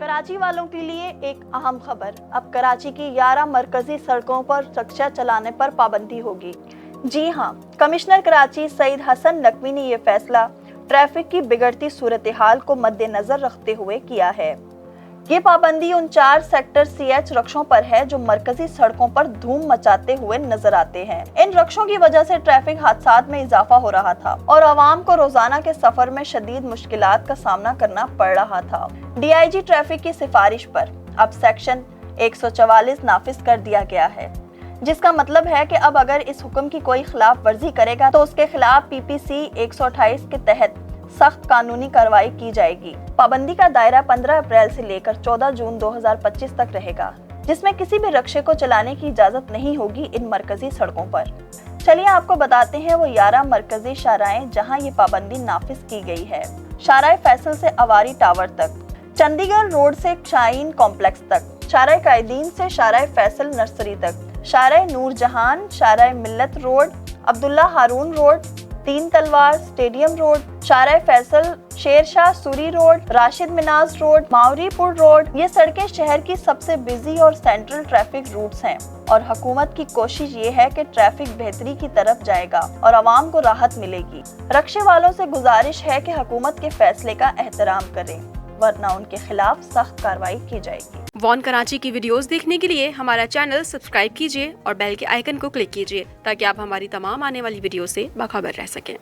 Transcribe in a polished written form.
कराची वालों के लिए एक अहम खबर। अब कराची की 11 मरकजी सड़कों पर रिक्शा चलाने पर पाबंदी होगी। जी हां, कमिश्नर कराची सईद हसन नकवी ने ये फैसला ट्रैफिक की बिगड़ती सूरत हाल को मद्देनजर रखते हुए किया है। ये पाबंदी उन 4 सेक्टर CH रक्षों पर है जो मरकजी सड़कों पर धूम मचाते हुए नजर आते हैं। इन रक्षों की वजह से ट्रैफिक हादसात में इजाफा हो रहा था और आवाम को रोजाना के सफर में शदीद मुश्किलात का सामना करना पड़ रहा था। DIG ट्रैफिक की सिफारिश पर अब सेक्शन 144 नाफिज कर दिया गया है, जिसका मतलब है कि अब अगर इस हुक्म की कोई खिलाफ वर्जी करेगा तो उसके खिलाफ PPC 128 के तहत सख्त कानूनी कार्रवाई की जाएगी। पाबंदी का दायरा 15 अप्रैल से लेकर 14 जून 2025 तक रहेगा, जिसमें किसी भी रिक्शे को चलाने की इजाजत नहीं होगी इन मरकजी सड़कों पर। चलिए आपको बताते हैं वो 11 मरकजी शाहराहें जहां ये पाबंदी नाफिज की गई है। शाहराह फैसल से अवारी टावर तक, चंडीगढ़ रोड से शाहीन कॉम्प्लेक्स तक, शाहराह कायदीन से शाहराह फैसल नर्सरी तक, शाहराह नूरजहान, शाहराह मिल्लत रोड, अब्दुल्ला हारून road, Teen Talwar, stadium road, Shahrah Faisal, Shershah Suri road, Rashid Minhas road, Mauripur road. ये सड़कें शहर की सबसे बिजी और सेंट्रल ट्रैफिक रूट्स हैं और हुकूमत की कोशिश ये है कि ट्रैफिक बेहतरी की तरफ जाएगा और आवाम को राहत मिलेगी। रक्शे वालों से गुजारिश है कि हुकूमत के फैसले का एहतराम करें, वरना उनके खिलाफ सख्त कार्रवाई की जाएगी। वॉन कराची की वीडियोस देखने के लिए हमारा चैनल सब्सक्राइब कीजिए और बेल के आइकन को क्लिक कीजिए ताकि आप हमारी तमाम आने वाली वीडियो से बाखबर रह सकें।